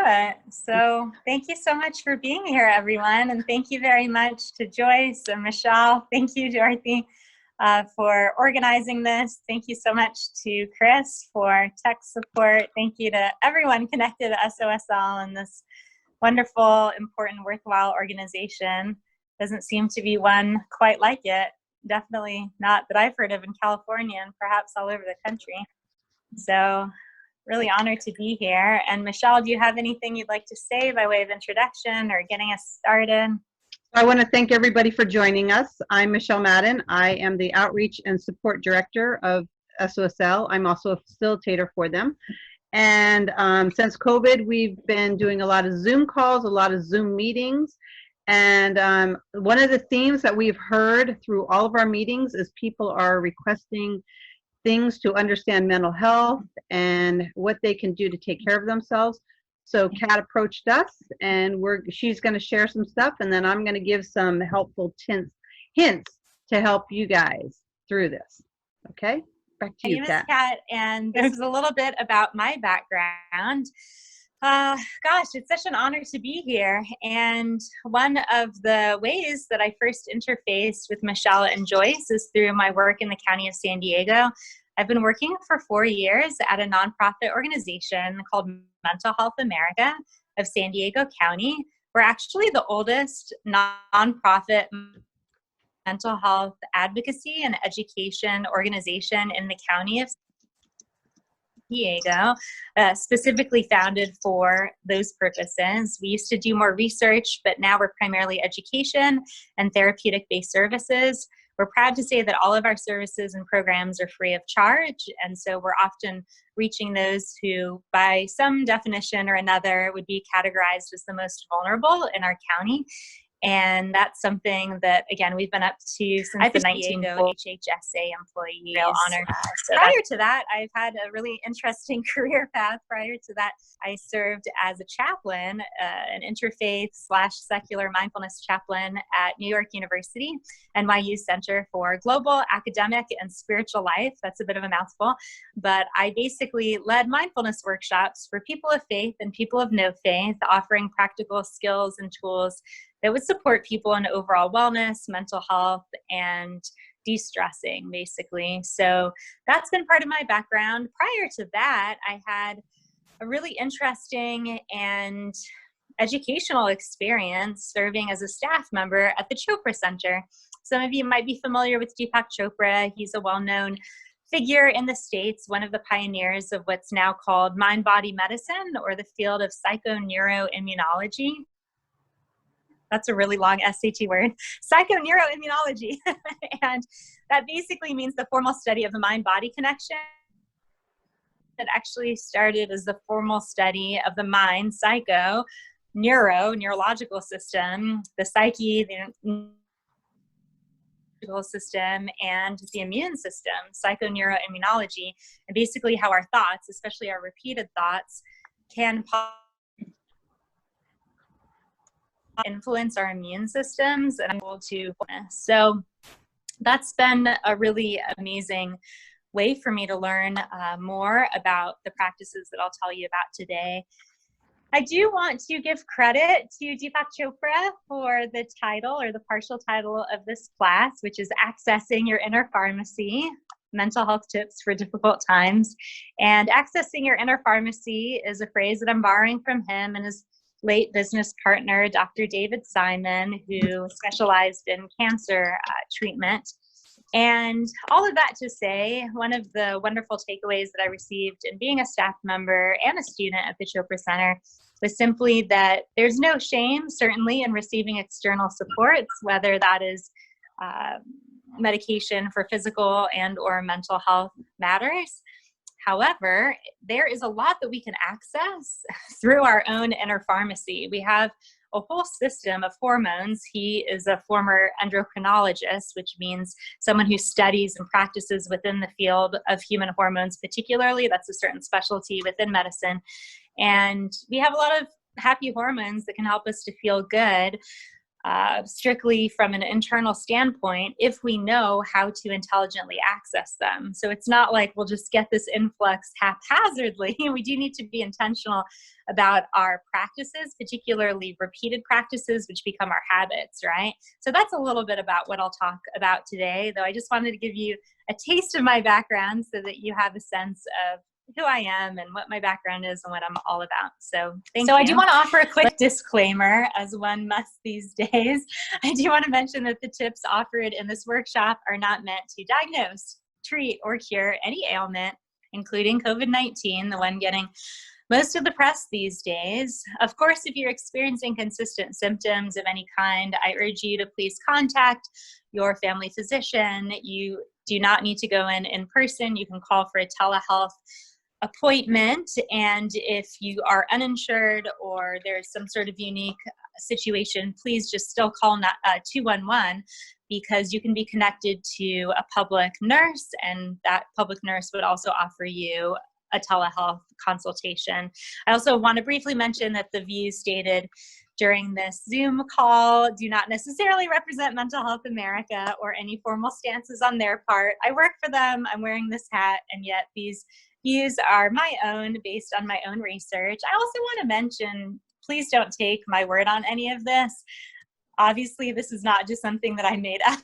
it. So thank you so much for being here, everyone. And thank you very much to Joyce and Michelle. Thank you, Dorothy, for organizing this. Thank you so much to Chris for tech support. Thank you to everyone connected to SOSL and this wonderful, important, worthwhile organization. Doesn't seem to be one quite like it. Definitely not that I've heard of in California and perhaps all over the country. So really honored to be here. And Michelle, do you have anything you'd like to say by way of introduction or getting us started? I want to thank everybody for joining us. I'm Michelle Madden. I am the Outreach and Support Director of SOSL. I'm also a facilitator for them. And since COVID, we've been doing a lot of Zoom calls, a lot of Zoom meetings. And one of the themes that we've heard through all of our meetings is people are requesting things to understand mental health and what they can do to take care of themselves. So Kat approached us, and she's going to share some stuff, and then I'm going to give some helpful hints to help you guys through this. Okay, back to you, Kat. My name is Kat, and this is a little bit about my background. Gosh, it's such an honor to be here. And one of the ways that I first interfaced with Michelle and Joyce is through my work in the County of San Diego. I've been working for 4 years at a nonprofit organization called Mental Health America of San Diego County. We're actually the oldest nonprofit mental health advocacy and education organization in the County of Diego, specifically founded for those purposes. We used to do more research, but now we're primarily education and therapeutic-based services. We're proud to say that all of our services and programs are free of charge, and so we're often reaching those who, by some definition or another, would be categorized as the most vulnerable in our county. And that's something that, again, we've been up to since the 1940 HHSA employee. Real honor. Prior to that, I've had a really interesting career path. Prior to that, I served as a chaplain, an interfaith/secular mindfulness chaplain at New York University, NYU Center for Global, Academic, and Spiritual Life. That's a bit of a mouthful, but I basically led mindfulness workshops for people of faith and people of no faith, offering practical skills and tools that would support people in overall wellness, mental health, and de-stressing, basically. So that's been part of my background. Prior to that, I had a really interesting and educational experience serving as a staff member at the Chopra Center. Some of you might be familiar with Deepak Chopra. He's a well-known figure in the States, one of the pioneers of what's now called mind-body medicine, or the field of psychoneuroimmunology. That's a really long SAT word, psychoneuroimmunology. And that basically means the formal study of the mind-body connection. It actually started as the formal study of the mind, neurological system, the psyche, the system, and the immune system, psychoneuroimmunology, and basically how our thoughts, especially our repeated thoughts, can influence our immune systems and able to. So that's been a really amazing way for me to learn more about the practices that I'll tell you about today. I do want to give credit to Deepak Chopra for the title, or the partial title, of this class, which is Accessing Your Inner Pharmacy, Mental Health Tips for Difficult Times. And accessing your inner pharmacy is a phrase that I'm borrowing from him and his late business partner, Dr. David Simon, who specialized in cancer treatment. And all of that to say, one of the wonderful takeaways that I received in being a staff member and a student at the Chopra Center was simply that there's no shame, certainly, in receiving external supports, whether that is medication for physical and or mental health matters. However, there is a lot that we can access through our own inner pharmacy. We have a whole system of hormones. He is a former endocrinologist, which means someone who studies and practices within the field of human hormones particularly. That's a certain specialty within medicine. And we have a lot of happy hormones that can help us to feel good. strictly from an internal standpoint if we know how to intelligently access them. So it's not like we'll just get this influx haphazardly. We do need to be intentional about our practices, particularly repeated practices, which become our habits, right? So that's a little bit about what I'll talk about today, though I just wanted to give you a taste of my background so that you have a sense of who I am and what my background is and what I'm all about. So thank you. So I do want to offer a quick disclaimer, as one must these days. I do want to mention that the tips offered in this workshop are not meant to diagnose, treat, or cure any ailment, including COVID-19, the one getting most of the press these days. Of course, if you're experiencing consistent symptoms of any kind, I urge you to please contact your family physician. You do not need to go in person. You can call for a telehealth appointment, and if you are uninsured or there's some sort of unique situation, please just still call 211, because you can be connected to a public nurse, and that public nurse would also offer you a telehealth consultation. I also want to briefly mention that the views stated during this Zoom call do not necessarily represent Mental Health America or any formal stances on their part. I work for them, I'm wearing this hat, and yet these views are my own based on my own research. I also want to mention, please don't take my word on any of this. Obviously, this is not just something that I made up.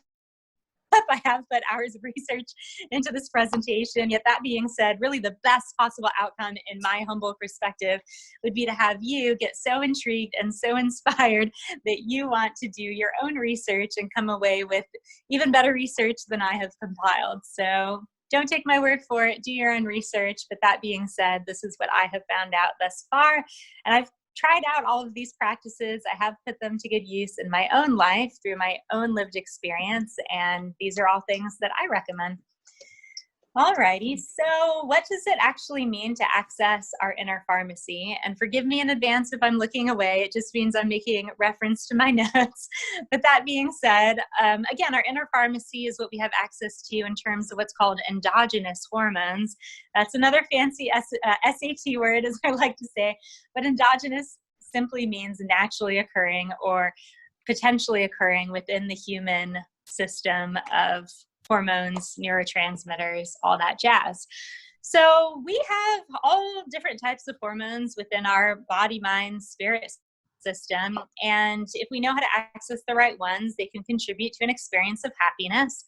I have put hours of research into this presentation. Yet that being said, really the best possible outcome in my humble perspective would be to have you get so intrigued and so inspired that you want to do your own research and come away with even better research than I have compiled. So don't take my word for it, do your own research. But that being said, this is what I have found out thus far. And I've tried out all of these practices. I have put them to good use in my own life through my own lived experience. And these are all things that I recommend. Alrighty, so what does it actually mean to access our inner pharmacy? And forgive me in advance if I'm looking away, it just means I'm making reference to my notes. But that being said, again, our inner pharmacy is what we have access to in terms of what's called endogenous hormones. That's another fancy SAT word, as I like to say, but endogenous simply means naturally occurring or potentially occurring within the human system of hormones, neurotransmitters, all that jazz. So we have all different types of hormones within our body, mind, spirit system. And if we know how to access the right ones, they can contribute to an experience of happiness.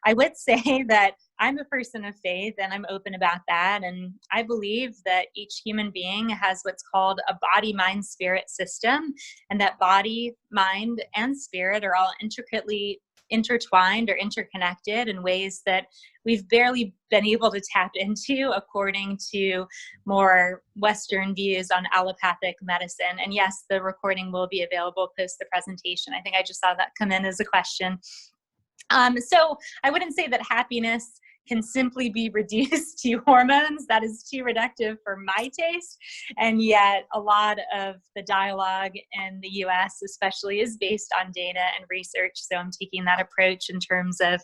I would say that I'm a person of faith and I'm open about that. And I believe that each human being has what's called a body, mind, spirit system. And that body, mind, and spirit are all intricately intertwined or interconnected in ways that we've barely been able to tap into according to more Western views on allopathic medicine. And yes, the recording will be available post the presentation. I think I just saw that come in as a question. So I wouldn't say that happiness can simply be reduced to hormones. That is too reductive for my taste. And yet a lot of the dialogue in the US especially is based on data and research. So I'm taking that approach in terms of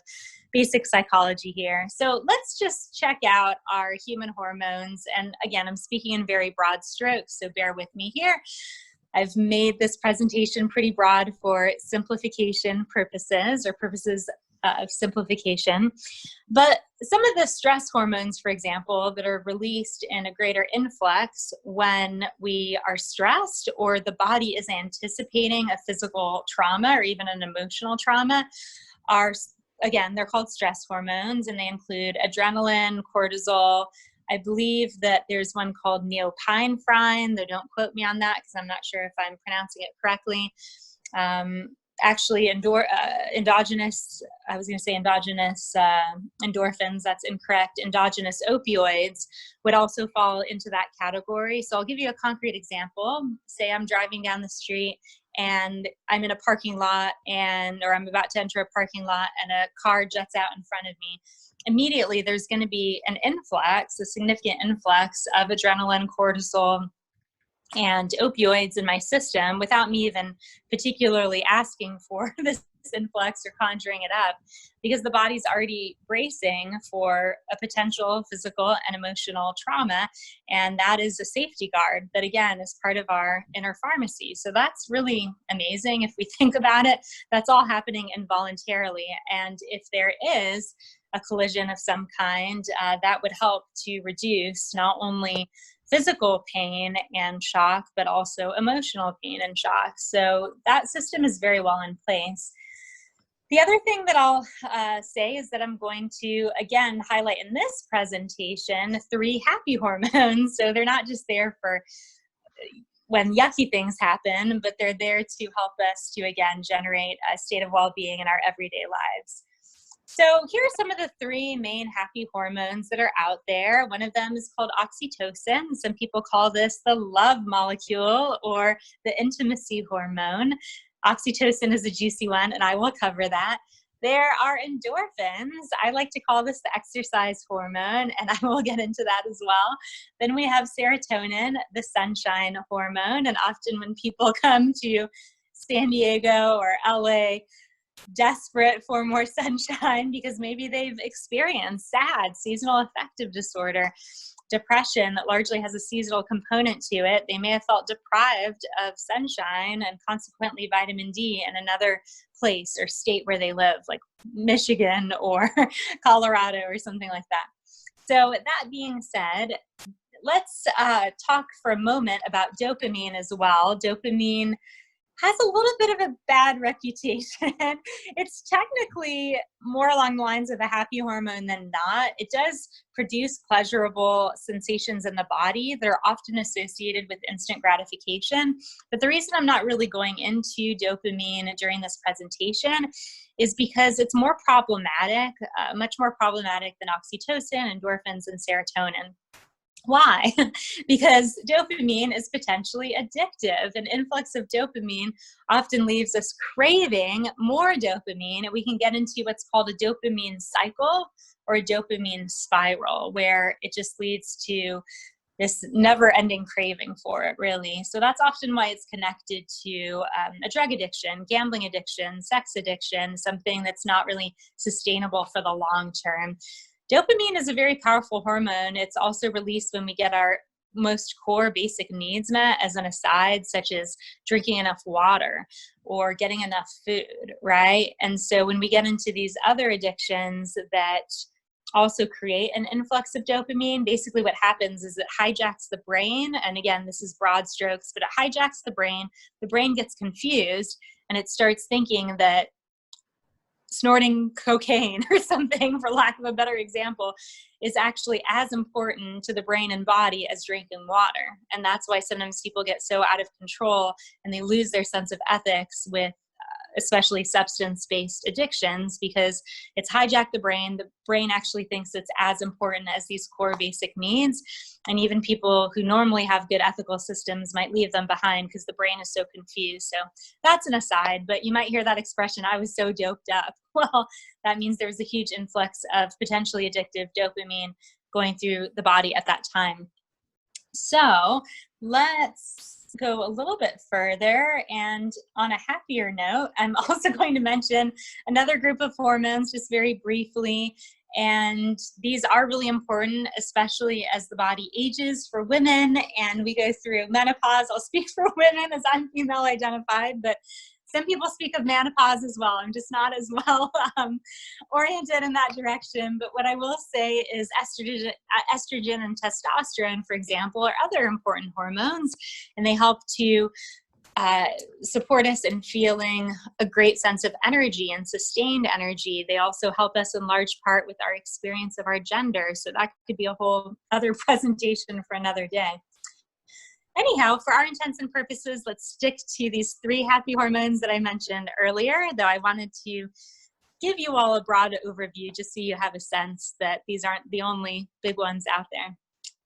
basic psychology here. So let's just check out our human hormones. And again, I'm speaking in very broad strokes, so bear with me here. I've made this presentation pretty broad for simplification purposes, or purposes of simplification. But some of the stress hormones, for example, that are released in a greater influx when we are stressed or the body is anticipating a physical trauma or even an emotional trauma, are, again, they're called stress hormones, and they include adrenaline, cortisol. I believe that there's one called neopinephrine, though don't quote me on that because I'm not sure if I'm pronouncing it correctly. Actually, endogenous, I was going to say endogenous endorphins, that's incorrect. Endogenous opioids would also fall into that category. So I'll give you a concrete example. Say I'm driving down the street and I'm in a parking lot or I'm about to enter a parking lot and a car juts out in front of me. Immediately, there's going to be an influx, a significant influx of adrenaline, cortisol, and opioids in my system without me even particularly asking for this influx or conjuring it up, because the body's already bracing for a potential physical and emotional trauma. And that is a safety guard that, again, is part of our inner pharmacy. So that's really amazing. If we think about it, that's all happening involuntarily. And if there is a collision of some kind, that would help to reduce not only physical pain and shock, but also emotional pain and shock. So that system is very well in place. The other thing that I'll say is that I'm going to, again, highlight in this presentation 3 happy hormones. So they're not just there for when yucky things happen, but they're there to help us to, again, generate a state of well-being in our everyday lives. So here are some of the 3 main happy hormones that are out there. One of them is called oxytocin. Some people call this the love molecule or the intimacy hormone. Oxytocin is a juicy one, and I will cover that. There are endorphins. I like to call this the exercise hormone, and I will get into that as well. Then we have serotonin, the sunshine hormone. And often when people come to San Diego or LA, desperate for more sunshine because maybe they've experienced SAD, seasonal affective disorder, depression that largely has a seasonal component to it. They may have felt deprived of sunshine and consequently vitamin D in another place or state where they live, like Michigan or Colorado or something like that. So that being said, let's talk for a moment about dopamine as well. Dopamine has a little bit of a bad reputation. It's technically more along the lines of a happy hormone than not. It does produce pleasurable sensations in the body that are often associated with instant gratification. But the reason I'm not really going into dopamine during this presentation is because it's more problematic, much more problematic than oxytocin, endorphins, and serotonin. Why? Because dopamine is potentially addictive. An influx of dopamine often leaves us craving more dopamine. We can get into what's called a dopamine cycle or a dopamine spiral, where it just leads to this never-ending craving for it, really. So that's often why it's connected to a drug addiction, gambling addiction, sex addiction, something that's not really sustainable for the long term. Dopamine is a very powerful hormone. It's also released when we get our most core basic needs met, as an aside, such as drinking enough water or getting enough food, right? And so when we get into these other addictions that also create an influx of dopamine, basically what happens is it hijacks the brain. And again, this is broad strokes, but it hijacks the brain gets confused, and it starts thinking that snorting cocaine or something, for lack of a better example, is actually as important to the brain and body as drinking water. And that's why sometimes people get so out of control and they lose their sense of ethics with especially substance-based addictions, because it's hijacked the brain. The brain actually thinks it's as important as these core basic needs. And even people who normally have good ethical systems might leave them behind because the brain is so confused. So that's an aside, but you might hear that expression, I was so doped up. Well, that means there's a huge influx of potentially addictive dopamine going through the body at that time. So let's go a little bit further, and on a happier note, I'm also going to mention another group of hormones just very briefly. And these are really important, especially as the body ages for women and we go through menopause. I'll speak for women as I'm female identified, but some people speak of menopause as well. I'm just not as well oriented in that direction. But what I will say is estrogen and testosterone, for example, are other important hormones, and they help to support us in feeling a great sense of energy and sustained energy. They also help us in large part with our experience of our gender. So that could be a whole other presentation for another day. Anyhow, for our intents and purposes, let's stick to these 3 happy hormones that I mentioned earlier, though I wanted to give you all a broad overview just so you have a sense that these aren't the only big ones out there.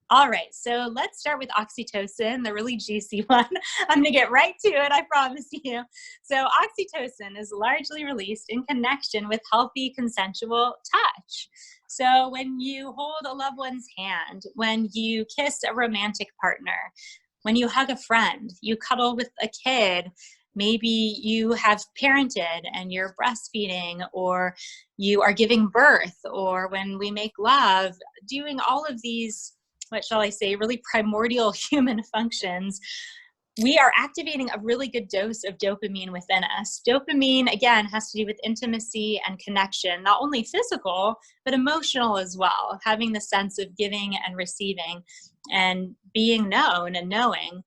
All right, so let's start with oxytocin, the really juicy one. I'm gonna get right to it, I promise you. So oxytocin is largely released in connection with healthy consensual touch. So when you hold a loved one's hand, when you kiss a romantic partner, when you hug a friend, you cuddle with a kid, maybe you have parented and you're breastfeeding, or you are giving birth, or when we make love, doing all of these, what shall I say, really primordial human functions, we are activating a really good dose of dopamine within us. Dopamine, again, has to do with intimacy and connection, not only physical, but emotional as well, having the sense of giving and receiving and being known and knowing.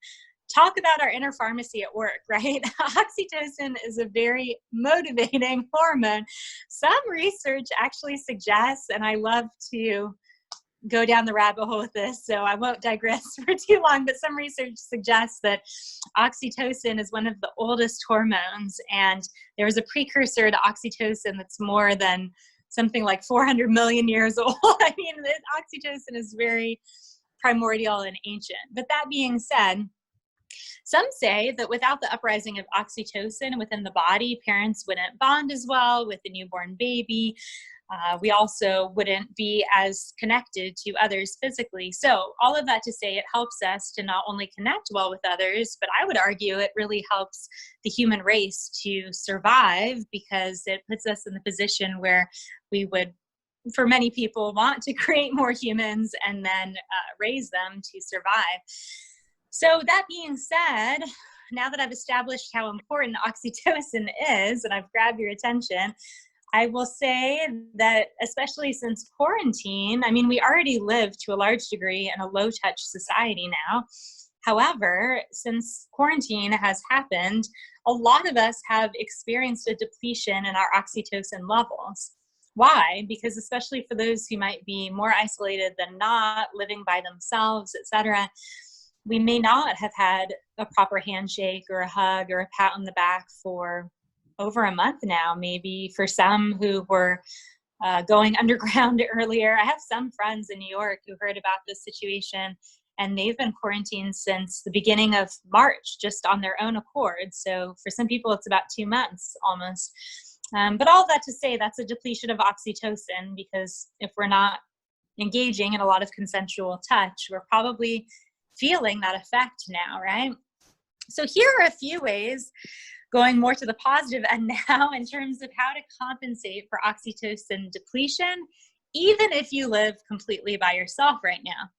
Talk about our inner pharmacy at work, right? Oxytocin is a very motivating hormone. Some research actually suggests, and I love to go down the rabbit hole with this, so I won't digress for too long, but some research suggests that oxytocin is one of the oldest hormones, and there was a precursor to oxytocin that's more than something like 400 million years old. I mean, oxytocin is very primordial and ancient. But that being said, some say that without the uprising of oxytocin within the body, parents wouldn't bond as well with the newborn baby. We also wouldn't be as connected to others physically. So all of that to say, it helps us to not only connect well with others, but I would argue it really helps the human race to survive, because it puts us in the position where we would, for many people, want to create more humans and then raise them to survive. So that being said, now that I've established how important oxytocin is and I've grabbed your attention, I will say that especially since quarantine, I mean, we already live to a large degree in a low-touch society now. However, since quarantine has happened, a lot of us have experienced a depletion in our oxytocin levels. Why? Because especially for those who might be more isolated than not, living by themselves, etc., we may not have had a proper handshake or a hug or a pat on the back for over a month now, maybe for some who were going underground earlier. I have some friends in New York who heard about this situation, and they've been quarantined since the beginning of March, just on their own accord. So for some people, it's about 2 months almost. But all that to say, that's a depletion of oxytocin, because if we're not engaging in a lot of consensual touch, we're probably feeling that effect now, right? So here are a few ways, going more to the positive end now, in terms of how to compensate for oxytocin depletion, even if you live completely by yourself right now.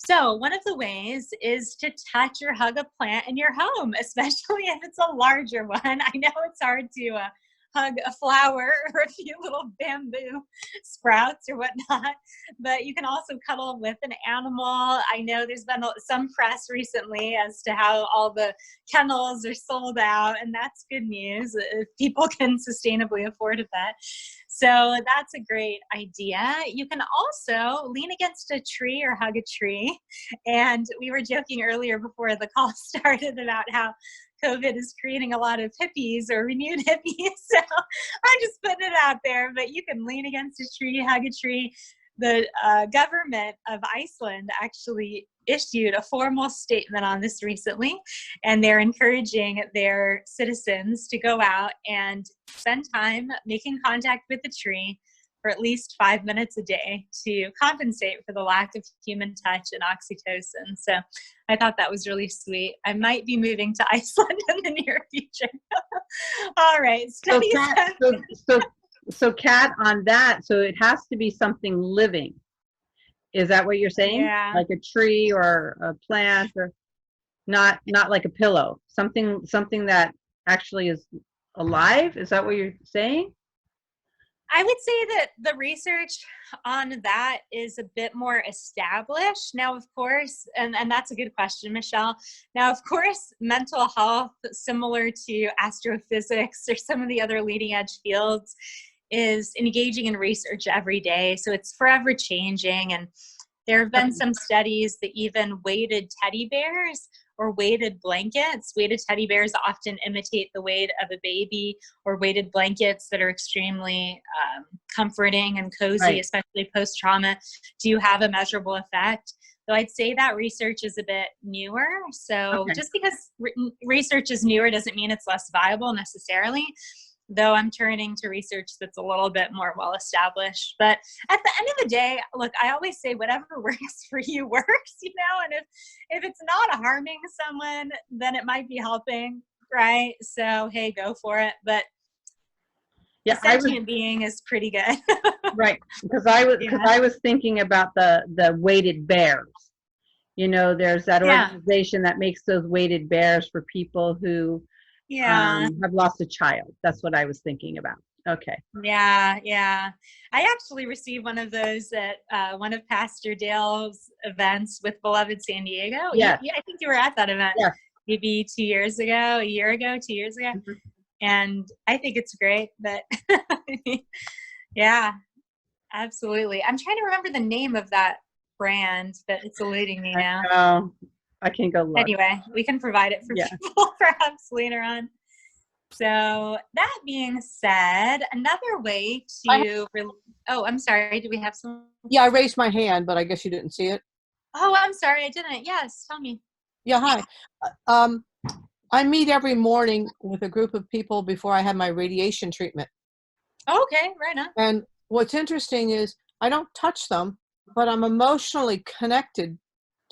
So one of the ways is to touch or hug a plant in your home, especially if it's a larger one. I know it's hard to hug a flower or a few little bamboo sprouts or whatnot, but you can also cuddle with an animal. I know there's been some press recently as to how all the kennels are sold out, and that's good news if people can sustainably afford that. So that's a great idea. You can also lean against a tree or hug a tree. And we were joking earlier before the call started about how COVID is creating a lot of hippies or renewed hippies. So I'm just putting it out there, but you can lean against a tree, hug a tree. The government of Iceland actually issued a formal statement on this recently, and they're encouraging their citizens to go out and spend time making contact with the tree for at least 5 minutes a day to compensate for the lack of human touch and oxytocin. So I thought that was really sweet. I might be moving to Iceland in the near future. All right. So Kat, on that, so it has to be something living. Is that what you're saying? Yeah. Like a tree or a plant, or not like a pillow, something that actually is alive? Is that what you're saying? I would say that the research on that is a bit more established. Now, of course, and that's a good question, Michelle. Now, of course, mental health, similar to astrophysics or some of the other leading edge fields, is engaging in research every day. So it's forever changing. And there have been some studies that even weighted teddy bears or weighted blankets. Weighted teddy bears often imitate the weight of a baby, or weighted blankets that are extremely comforting and cozy, right, especially post-trauma, do have a measurable effect. Though I'd say that research is a bit newer. So just because research is newer doesn't mean it's less viable necessarily. though I'm turning to research that's a little bit more well established. But at the end of the day, look, I always say whatever works for you works, and if it's not harming someone, then it might be helping, right? So hey, go for it. But a Yeah, sentient being is pretty good. right, because I was thinking about the weighted bears. There's that organization that makes those weighted bears for people who have lost a child. That's what I was thinking about. Okay. Yeah. I actually received one of those at one of Pastor Dale's events with Beloved San Diego. Yeah. I think you were at that event. Yeah. Maybe 2 years ago, a year ago, 2 years ago. Mm-hmm. And I think it's great, but yeah, absolutely. I'm trying to remember the name of that brand, but it's eluding me now. I can go look. Anyway, we can provide it for people perhaps later on. So that being said, another way to, I'm sorry. Do we have some? Yeah, I raised my hand, but I guess you didn't see it. Oh, I'm sorry. I didn't. Yes. Tell me. Yeah. Hi. I meet every morning with a group of people before I have my radiation treatment. Okay. Right on. And what's interesting is I don't touch them, but I'm emotionally connected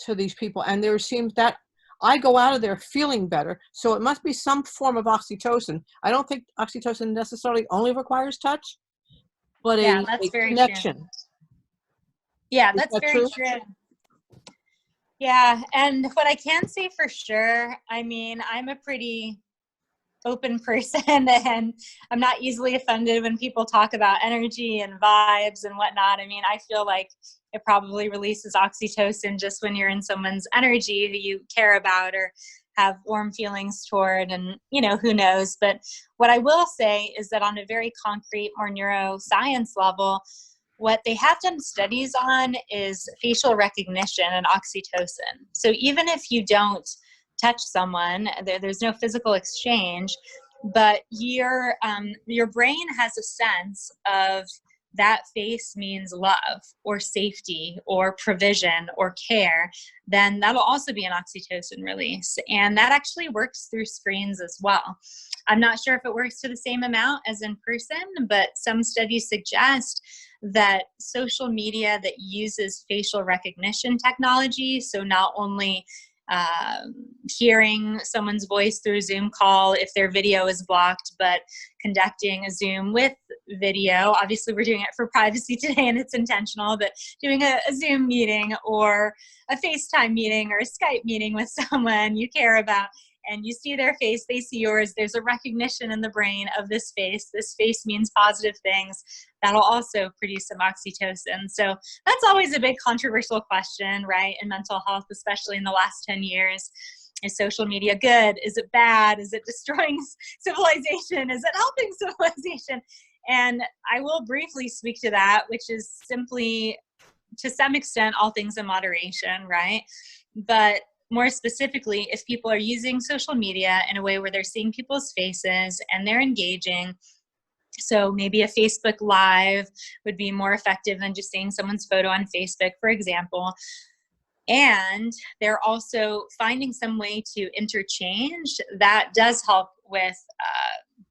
to these people. And there seems that I go out of there feeling better. So it must be some form of oxytocin. I don't think oxytocin necessarily only requires touch, but a connection. True. Yeah, that's very true. Yeah. And what I can say for sure, I mean, I'm a pretty open person and I'm not easily offended when people talk about energy and vibes and whatnot. I mean, I feel like it probably releases oxytocin just when you're in someone's energy who you care about or have warm feelings toward, and who knows. But what I will say is that on a very concrete, more neuroscience level, what they have done studies on is facial recognition and oxytocin. So even if you don't touch someone, there's no physical exchange, but your brain has a sense of that face means love or safety or provision or care, then that'll also be an oxytocin release. And that actually works through screens as well. I'm not sure if it works to the same amount as in person, but some studies suggest that social media that uses facial recognition technology, so not only hearing someone's voice through a Zoom call if their video is blocked, but conducting a Zoom with video. Obviously, we're doing it for privacy today and it's intentional, but doing a Zoom meeting or a FaceTime meeting or a Skype meeting with someone you care about, and you see their face, they see yours, there's a recognition in the brain of this face. This face means positive things. That'll also produce some oxytocin. So that's always a big controversial question, right, in mental health, especially in the last 10 years. Is social media good? Is it bad? Is it destroying civilization? Is it helping civilization? And I will briefly speak to that, which is simply, to some extent, all things in moderation, right? But more specifically, if people are using social media in a way where they're seeing people's faces and they're engaging, so maybe a Facebook Live would be more effective than just seeing someone's photo on Facebook, for example. And they're also finding some way to interchange, that does help with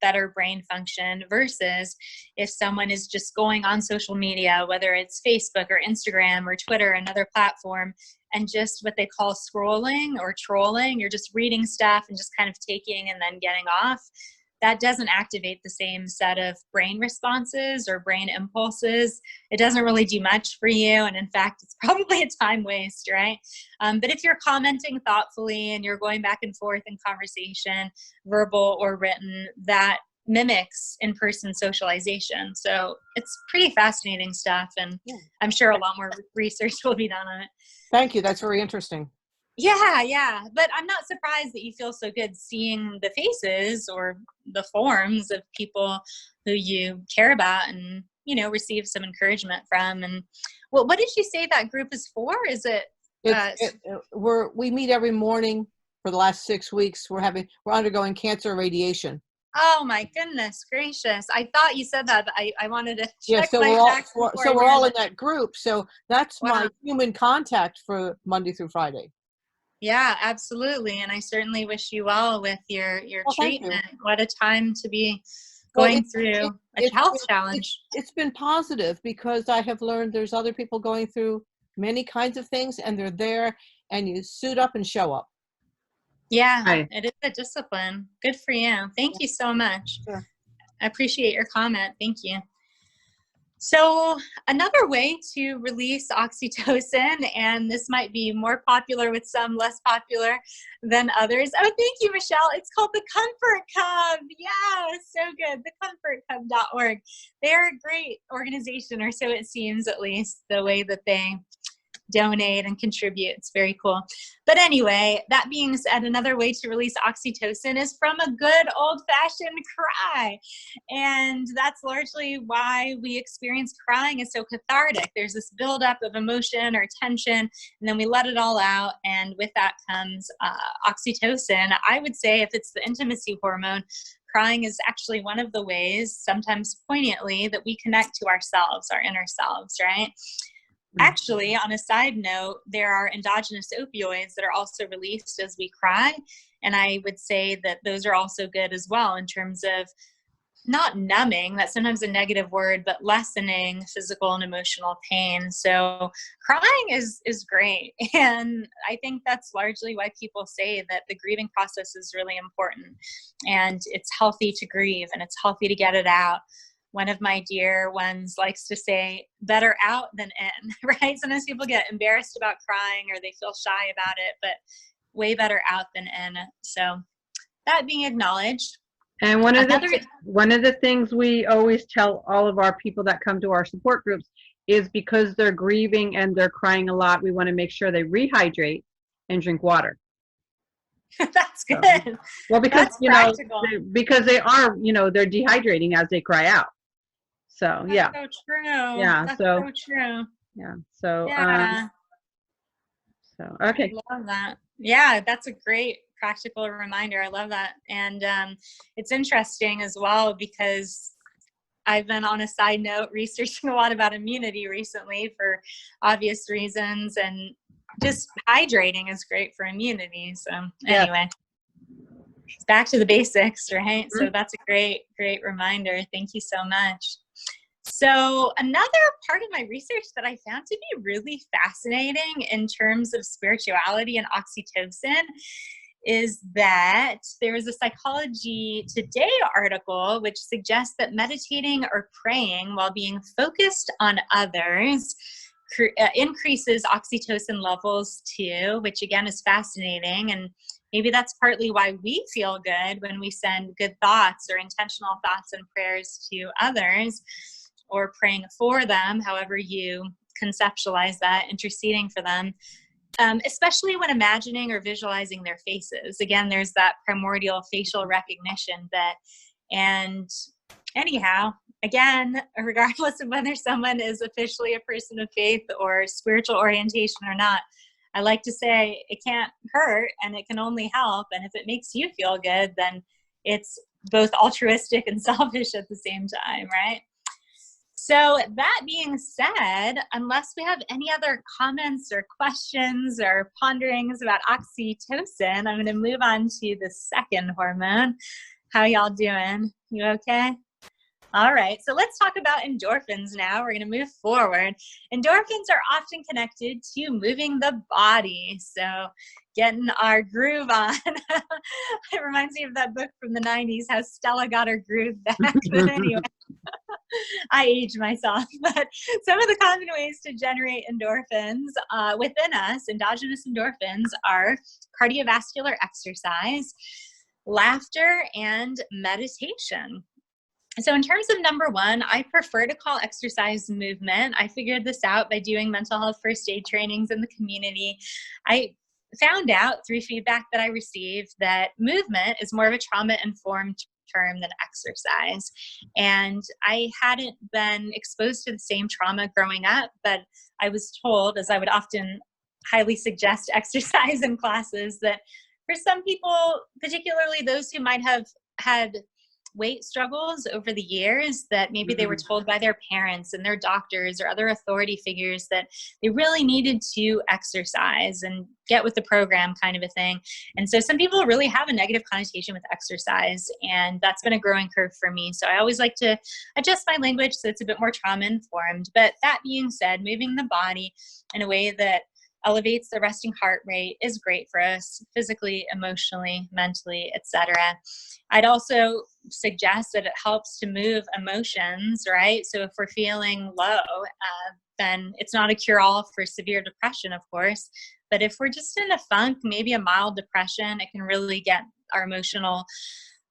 better brain function, versus if someone is just going on social media, whether it's Facebook or Instagram or Twitter, another platform, and just what they call scrolling or trolling, you're just reading stuff and just kind of taking and then getting off. That doesn't activate the same set of brain responses or brain impulses. It doesn't really do much for you. And in fact, it's probably a time waste, right? But if you're commenting thoughtfully and you're going back and forth in conversation, verbal or written, that mimics in-person socialization. So it's pretty fascinating stuff. And I'm sure a lot more research will be done on it. Thank you. That's very interesting. Yeah. But I'm not surprised that you feel so good seeing the faces or the forms of people who you care about and, receive some encouragement from. And what did you say that group is for? Is it? We meet every morning for the last 6 weeks. We're undergoing cancer radiation. Oh my goodness gracious. I thought you said that, but I wanted to check. Yeah, so we're all in that group. So that's my human contact for Monday through Friday. Yeah, absolutely. And I certainly wish you well with your treatment. What a time to be going through a it's health been- challenge. It's been positive because I have learned there's other people going through many kinds of things, and they're there, and you suit up and show up. Yeah, Right. it is a discipline. Good for you. Thank you so much. Sure. I appreciate your comment. Thank you. So another way to release oxytocin, and this might be more popular with some, less popular than others. Oh, thank you, Michelle. It's called the Comfort Cub. Yeah, so good. thecomfortcub.org. They're a great organization, or so it seems, at least, the way that they donate and contribute. It's very cool. But anyway, that being said, another way to release oxytocin is from a good old-fashioned cry. And that's largely why we experience crying is so cathartic. There's this buildup of emotion or tension, and then we let it all out. And with that comes oxytocin. I would say if it's the intimacy hormone, crying is actually one of the ways, sometimes poignantly, that we connect to ourselves, our inner selves, right? Actually, on a side note, there are endogenous opioids that are also released as we cry. And I would say that those are also good as well in terms of not numbing, that's sometimes a negative word, but lessening physical and emotional pain. So crying is great. And I think that's largely why people say that the grieving process is really important. And it's healthy to grieve and it's healthy to get it out. One of my dear ones likes to say, better out than in, right? Sometimes people get embarrassed about crying or they feel shy about it, but way better out than in. So that being acknowledged. And one of the things we always tell all of our people that come to our support groups is because they're grieving and they're crying a lot, we want to make sure they rehydrate and drink water. That's good. So, well, because, that's practical. because they are, they're dehydrating as they cry out. So, yeah. That's so true. Yeah. That's so true. Yeah. So, Yeah. Okay. I love that. Yeah, that's a great practical reminder. I love that. And it's interesting as well because I've been, on a side note, researching a lot about immunity recently for obvious reasons, and just hydrating is great for immunity. So anyway, back to the basics, right? Mm-hmm. So that's a great reminder. Thank you so much. So another part of my research that I found to be really fascinating in terms of spirituality and oxytocin is that there is a Psychology Today article which suggests that meditating or praying while being focused on others increases oxytocin levels too, which again is fascinating. And maybe that's partly why we feel good when we send good thoughts or intentional thoughts and prayers to others, or praying for them, however you conceptualize that, interceding for them, especially when imagining or visualizing their faces. Again, there's that primordial facial recognition bit. And anyhow, again, regardless of whether someone is officially a person of faith or spiritual orientation or not, I like to say it can't hurt and it can only help. And if it makes you feel good, then it's both altruistic and selfish at the same time, right? So that being said, unless we have any other comments or questions or ponderings about oxytocin, I'm going to move on to the second hormone. How y'all doing? You okay? All right, so let's talk about endorphins now. We're going to move forward. Endorphins are often connected to moving the body, so getting our groove on. It reminds me of that book from the 90s, how Stella got her groove back. But anyway, I age myself. But some of the common ways to generate endorphins within us, endogenous endorphins, are cardiovascular exercise, laughter, and meditation. So in terms of number one, I prefer to call exercise movement. I figured this out by doing mental health first aid trainings in the community. I found out through feedback that I received that movement is more of a trauma-informed term than exercise. And I hadn't been exposed to the same trauma growing up, but I was told, as I would often highly suggest exercise in classes, that for some people, particularly those who might have had weight struggles over the years that maybe they were told by their parents and their doctors or other authority figures that they really needed to exercise and get with the program, kind of a thing. And so some people really have a negative connotation with exercise, and that's been a growing curve for me. So I always like to adjust my language so it's a bit more trauma informed. But that being said, moving the body in a way that elevates the resting heart rate is great for us physically, emotionally, mentally, etc. I'd also suggest that it helps to move emotions, right? So if we're feeling low, then it's not a cure-all for severe depression, of course. But if we're just in a funk, maybe a mild depression, it can really get our emotional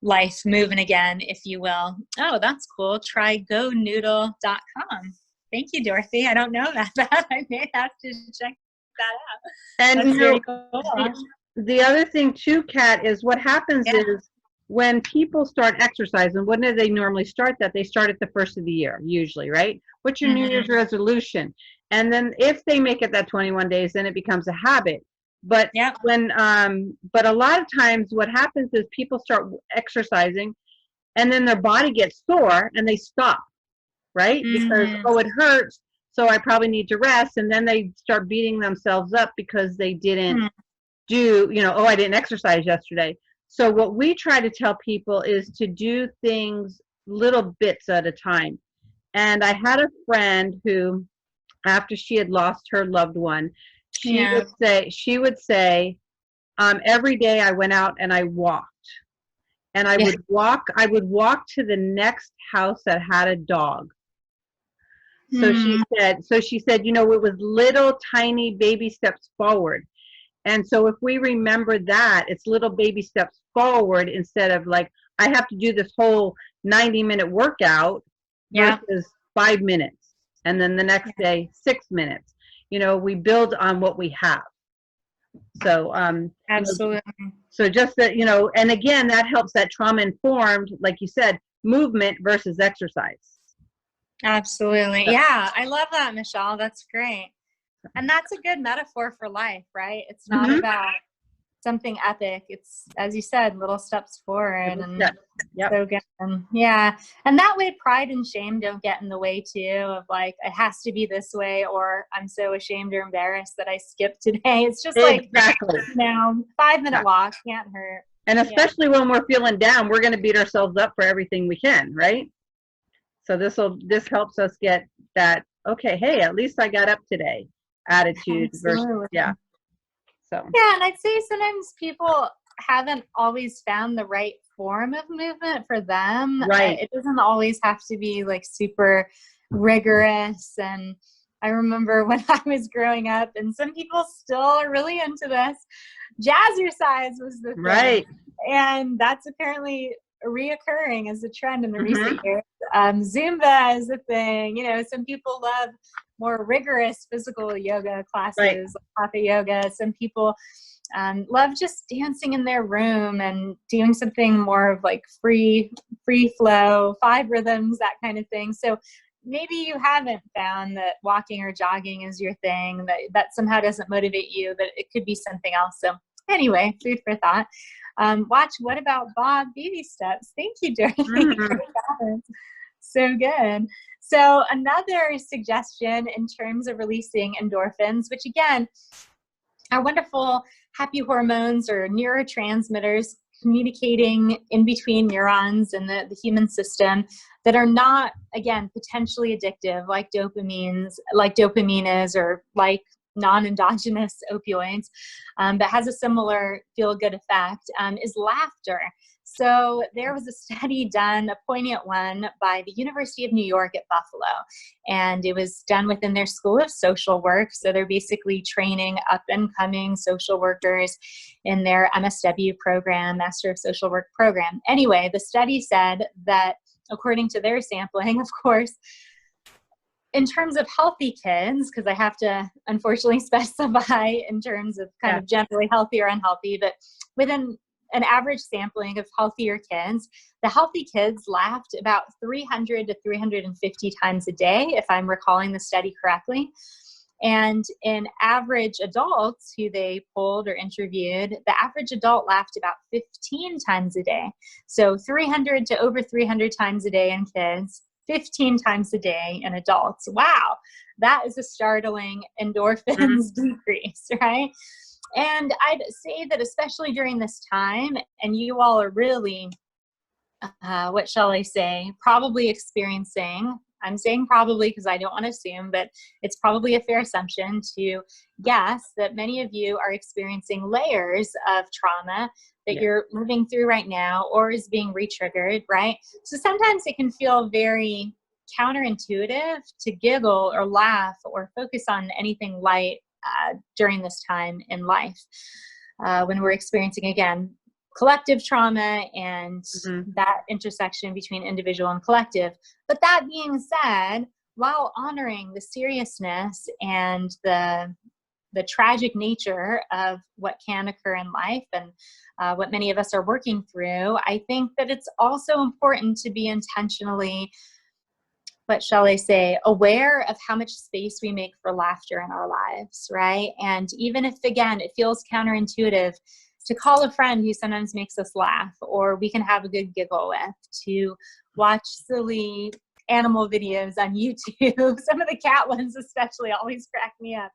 life moving again, if you will. Oh, that's cool. Try GoNoodle.com. Thank you, Dorothy. I don't know that. I may have to check that out. And That's you very know, cool. the other thing too, Kat, is what happens is when people start exercising, when do they normally start that? They start at the first of the year, usually, right? What's your New Year's resolution? And then if they make it that 21 days, then it becomes a habit. But when, but a lot of times what happens is people start exercising and then their body gets sore and they stop, right? Because, oh, it hurts, so I probably need to rest. And then they start beating themselves up because they didn't do, you know, oh, I didn't exercise yesterday. So what we try to tell people is to do things little bits at a time. And I had a friend who, after she had lost her loved one, she would say, every day I went out and I walked. And I would walk to the next house that had a dog. So she said, you know, it was little tiny baby steps forward. And so if we remember that, it's little baby steps forward instead of like, I have to do this whole 90-minute workout versus 5 minutes. And then the next day, 6 minutes. You know, we build on what we have. So, absolutely. So just that, you know, and again, that helps that trauma informed, like you said, movement versus exercise. Absolutely. Yeah, I love that, Michelle. That's great. And that's a good metaphor for life, right? It's not about something epic. It's, as you said, little steps forward. And so good. Yeah. And that way pride and shame don't get in the way too of like, it has to be this way, or I'm so ashamed or embarrassed that I skipped today. It's just like, you know, 5-minute walk can't hurt. And especially when we're feeling down, we're going to beat ourselves up for everything we can, right? So this helps us get that, okay, hey, at least I got up today attitude versus, So yeah, and I'd say sometimes people haven't always found the right form of movement for them. Right. It doesn't always have to be like super rigorous. And I remember when I was growing up, and some people still are really into this, jazzercise was the thing. Right. And that's apparently reoccurring as a trend in the recent years. Zumba is a thing. You know, some people love more rigorous physical yoga classes, like hatha yoga. Some people love just dancing in their room and doing something more of like free flow, 5 rhythms, that kind of thing. So maybe you haven't found that walking or jogging is your thing, that somehow doesn't motivate you, but it could be something else. So anyway, food for thought. Watch What About Bob Baby Steps. Thank you, Dorothy. So good. So another suggestion in terms of releasing endorphins, which again are wonderful happy hormones or neurotransmitters communicating in between neurons in the human system that are not, again, potentially addictive like dopamine is, or like non-endogenous opioids, but has a similar feel-good effect, is laughter. So there was a study done, a poignant one, by the University of New York at Buffalo, and it was done within their School of Social Work. So they're basically training up-and-coming social workers in their MSW program, Master of Social Work program. Anyway, the study said that, according to their sampling, of course, in terms of healthy kids, because I have to unfortunately specify in terms of kind of generally healthy or unhealthy, but within an average sampling of healthier kids, the healthy kids laughed about 300 to 350 times a day, if I'm recalling the study correctly. And in average adults who they polled or interviewed, the average adult laughed about 15 times a day. So 300 to over 300 times a day in kids, 15 times a day in adults. Wow, that is a startling endorphins decrease, right? And I'd say that especially during this time, and you all are really, what shall I say, probably experiencing, I'm saying probably because I don't want to assume, but it's probably a fair assumption to guess that many of you are experiencing layers of trauma that you're moving through right now or is being re-triggered, right? So sometimes it can feel very counterintuitive to giggle or laugh or focus on anything light during this time in life when we're experiencing, again, collective trauma and that intersection between individual and collective. But that being said, while honoring the seriousness and the tragic nature of what can occur in life and what many of us are working through, I think that it's also important to be intentionally, what shall I say, aware of how much space we make for laughter in our lives, right? And even if, again, it feels counterintuitive, to call a friend who sometimes makes us laugh, or we can have a good giggle with, to watch silly animal videos on YouTube. Some of the cat ones especially always crack me up.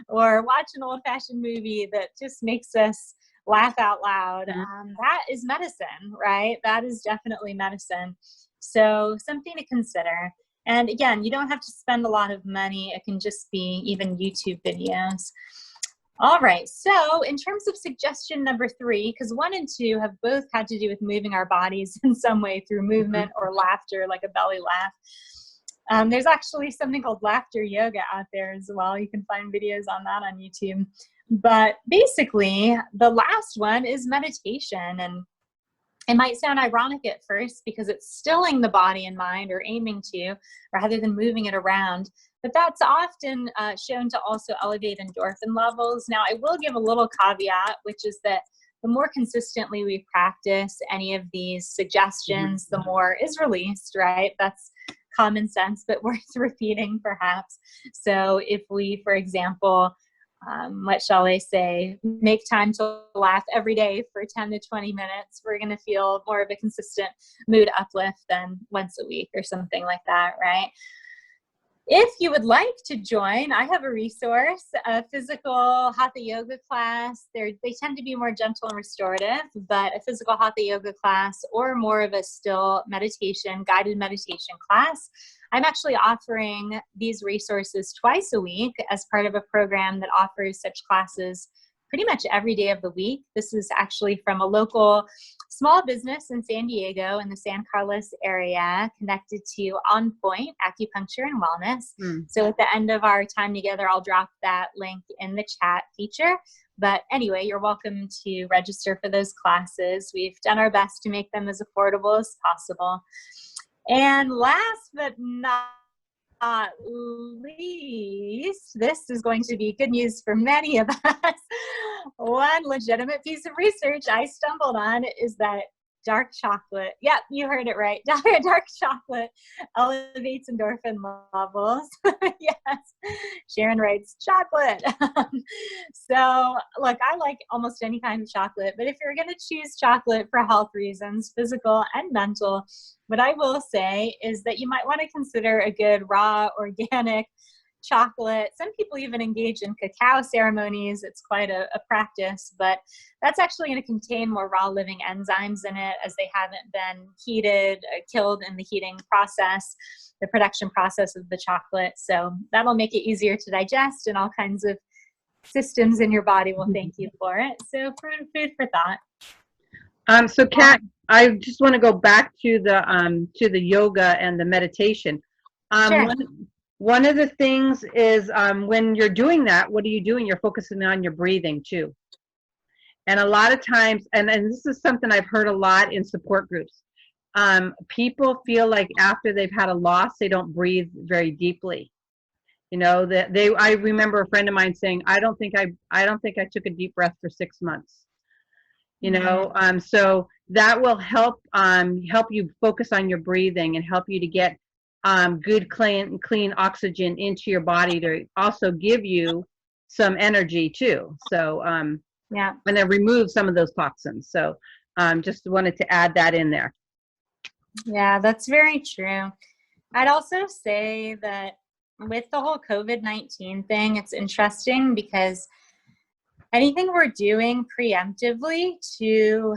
Or watch an old-fashioned movie that just makes us laugh out loud. That is medicine, right? That is definitely medicine. So something to consider. And again, you don't have to spend a lot of money. It can just be even YouTube videos. All right, so in terms of suggestion number 3, because 1 and 2 have both had to do with moving our bodies in some way through movement or laughter, like a belly laugh. There's actually something called laughter yoga out there as well. You can find videos on that on YouTube. But basically, the last one is meditation. And it might sound ironic at first because it's stilling the body and mind, or aiming to, rather than moving it around. But that's often shown to also elevate endorphin levels. Now, I will give a little caveat, which is that the more consistently we practice any of these suggestions, the more is released, right? That's common sense, but worth repeating perhaps. So if we, for example, what shall I say, make time to laugh every day for 10 to 20 minutes, we're going to feel more of a consistent mood uplift than once a week or something like that, right? If you would like to join, I have a resource, a physical hatha yoga class. They tend to be more gentle and restorative, but a physical hatha yoga class or more of a still meditation, guided meditation class. I'm actually offering these resources twice a week as part of a program that offers such classes pretty much every day of the week. This is actually from a local small business in San Diego in the San Carlos area connected to On Point Acupuncture and Wellness. So at the end of our time together, I'll drop that link in the chat feature. But anyway, you're welcome to register for those classes. We've done our best to make them as affordable as possible. And last but not least, this is going to be good news for many of us. One legitimate piece of research I stumbled on is that dark chocolate, yep, you heard it right, dark chocolate elevates endorphin levels. Yes, Sharon writes chocolate. So look, I like almost any kind of chocolate, but if you're going to choose chocolate for health reasons, physical and mental, what I will say is that you might want to consider a good raw organic chocolate. Some people even engage in cacao ceremonies. It's quite a practice, but that's actually going to contain more raw living enzymes in it, as they haven't been heated, killed in the heating process, the production process of the chocolate. So that'll make it easier to digest, and all kinds of systems in your body will thank you for it. So food for thought. So Kat, I just want to go back to the yoga and the meditation. Sure. One of the things is when you're doing that, what are you doing? You're focusing on your breathing too. And a lot of times, and this is something I've heard a lot in support groups, people feel like after they've had a loss, they don't breathe very deeply. You know, I remember a friend of mine saying, I don't think I took a deep breath for 6 months. You know, so that will help you focus on your breathing and help you to get good, clean oxygen into your body to also give you some energy too. So, Yeah. and then remove some of those toxins. So, just wanted to add that in there. Yeah, that's very true. I'd also say that with the whole COVID-19 thing, it's interesting because anything we're doing preemptively to,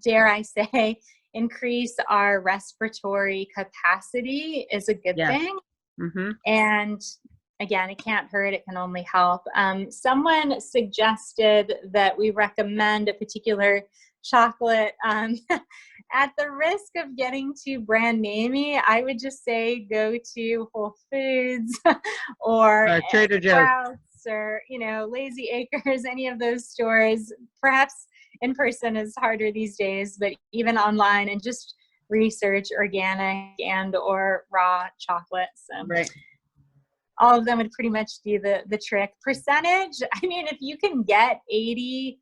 dare I say, increase our respiratory capacity is a good Yes. thing. Mm-hmm. And again, it can't hurt, it can only help. Someone suggested that we recommend a particular chocolate. At the risk of getting too brand namey, I would just say go to Whole Foods or Trader Joe's. Sprouts or, Lazy Acres, any of those stores. Perhaps in person is harder these days, but even online, and just research organic and or raw chocolate. So Right. all of them would pretty much do the trick. Percentage, I mean, if you can get 80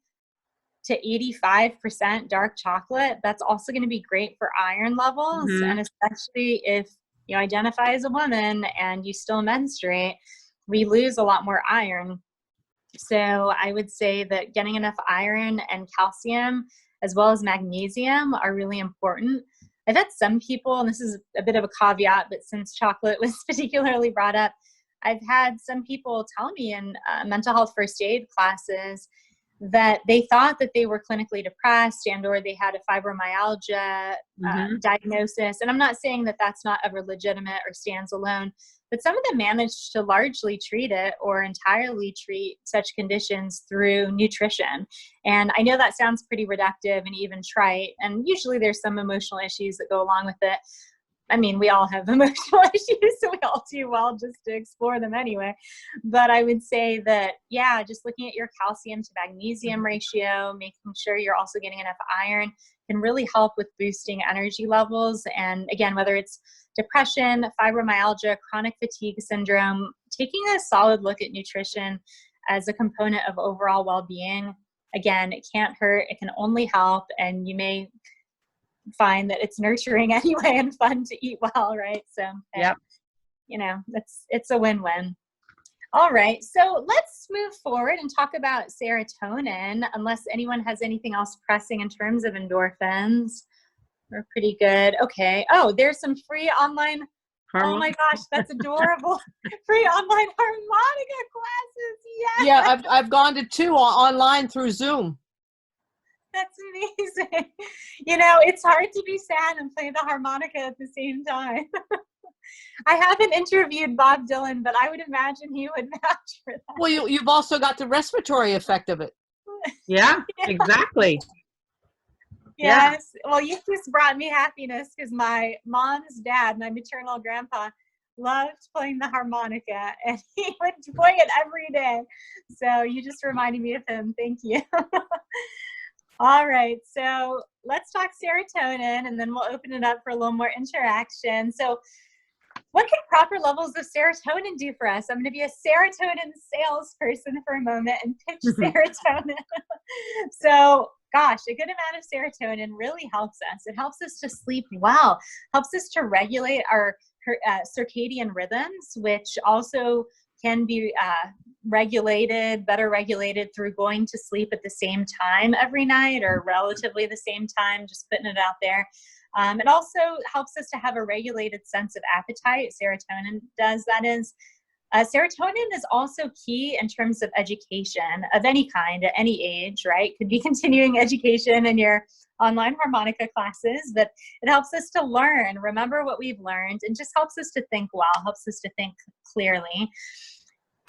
to 85% dark chocolate, that's also going to be great for iron levels. Mm-hmm. And especially if you identify as a woman and you still menstruate, we lose a lot more iron. So I would say that getting enough iron and calcium as well as magnesium are really important. I've had some people, and this is a bit of a caveat, but since chocolate was particularly brought up, I've had some people tell me in mental health first aid classes that they thought that they were clinically depressed and or they had a fibromyalgia diagnosis. And I'm not saying that that's not ever legitimate or stands alone, but some of them managed to largely treat it or entirely treat such conditions through nutrition. And I know that sounds pretty reductive and even trite, and usually there's some emotional issues that go along with it. I mean, we all have emotional issues, so we all do well just to explore them anyway. But I would say that, yeah, just looking at your calcium to magnesium ratio, making sure you're also getting enough iron can really help with boosting energy levels. And again, whether it's depression, fibromyalgia, chronic fatigue syndrome, taking a solid look at nutrition as a component of overall well-being, again, it can't hurt, it can only help, and you may find that it's nurturing anyway and fun to eat well, right? So, yep. It's a win-win. All right, so let's move forward and talk about serotonin, unless anyone has anything else pressing in terms of endorphins. We're pretty good. Okay. Oh, there's some free online. Oh my gosh, that's adorable. Free online harmonica classes. Yes. Yeah, I've gone to 2 online through Zoom. That's amazing. It's hard to be sad and play the harmonica at the same time. I haven't interviewed Bob Dylan, but I would imagine he would vouch for that. Well, you've also got the respiratory effect of it. Yeah, exactly. Yes. Yeah. Well, you just brought me happiness because my mom's dad, my maternal grandpa, loved playing the harmonica, and he would play it every day. So you just reminded me of him. Thank you. All right, so let's talk serotonin, and then we'll open it up for a little more interaction. So what can proper levels of serotonin do for us? I'm going to be a serotonin salesperson for a moment and pitch serotonin. So, gosh, a good amount of serotonin really helps us. It helps us to sleep well, helps us to regulate our circadian rhythms, which also can be better regulated through going to sleep at the same time every night or relatively the same time, just putting it out there. It also helps us to have a regulated sense of appetite. Serotonin does, that is. Serotonin is also key in terms of education of any kind at any age, right? Could be continuing education in your online harmonica classes, but it helps us to learn, remember what we've learned, and just helps us to think well, helps us to think clearly.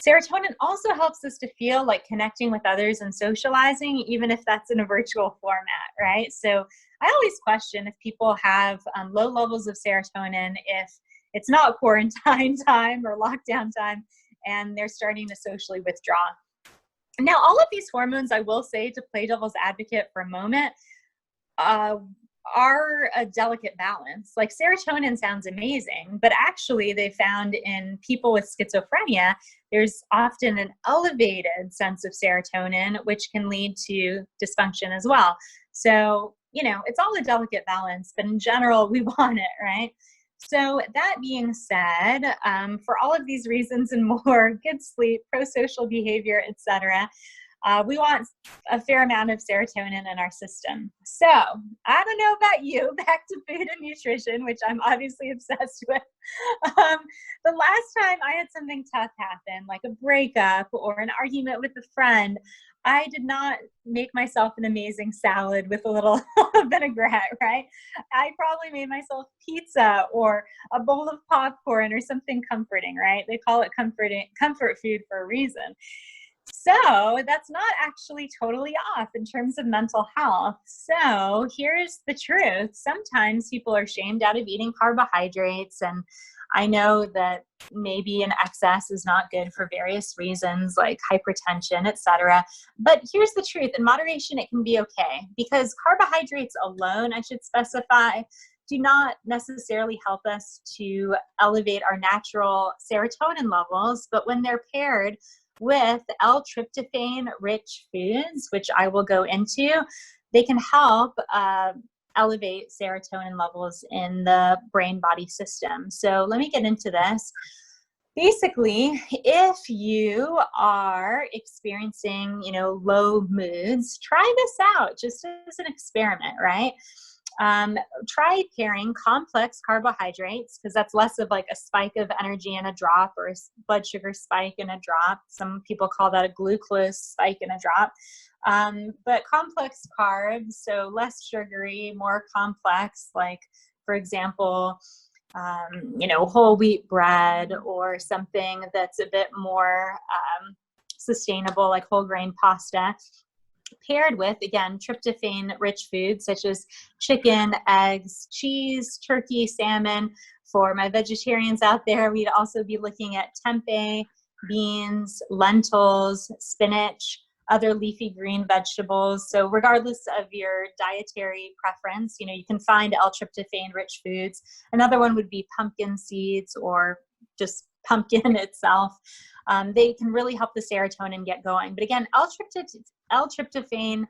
Serotonin also helps us to feel like connecting with others and socializing, even if that's in a virtual format, right? So I always question if people have low levels of serotonin if it's not quarantine time or lockdown time and they're starting to socially withdraw. Now, all of these hormones, I will say, to play devil's advocate for a moment, are a delicate balance. Like serotonin sounds amazing, but actually they found in people with schizophrenia, there's often an elevated sense of serotonin, which can lead to dysfunction as well. So, it's all a delicate balance, but in general, we want it, right? So that being said, for all of these reasons and more, good sleep, pro-social behavior, etc., we want a fair amount of serotonin in our system. So I don't know about you, back to food and nutrition, which I'm obviously obsessed with. The last time I had something tough happen, like a breakup or an argument with a friend, I did not make myself an amazing salad with a little vinaigrette, right? I probably made myself pizza or a bowl of popcorn or something comforting, right? They call it comfort food for a reason. So that's not actually totally off in terms of mental health. So here's the truth. Sometimes people are shamed out of eating carbohydrates, and I know that maybe an excess is not good for various reasons like hypertension, etc. But here's the truth. In moderation, it can be okay, because carbohydrates alone, I should specify, do not necessarily help us to elevate our natural serotonin levels, but when they're paired with L-tryptophan rich foods, which I will go into, they can help elevate serotonin levels in the brain body system. So let me get into this. Basically, if you are experiencing, low moods, try this out just as an experiment, right? Try pairing complex carbohydrates, because that's less of like a spike of energy in a drop or a blood sugar spike in a drop. Some people call that a glucose spike in a drop. But complex carbs, so less sugary, more complex, like, for example, whole wheat bread, or something that's a bit more sustainable, like whole grain pasta, paired with, again, tryptophan-rich foods such as chicken, eggs, cheese, turkey, salmon. For my vegetarians out there, we'd also be looking at tempeh, beans, lentils, spinach, other leafy green vegetables. So regardless of your dietary preference, you can find L-tryptophan-rich foods. Another one would be pumpkin seeds or just pumpkin itself. They can really help the serotonin get going. But again, L-tryptophan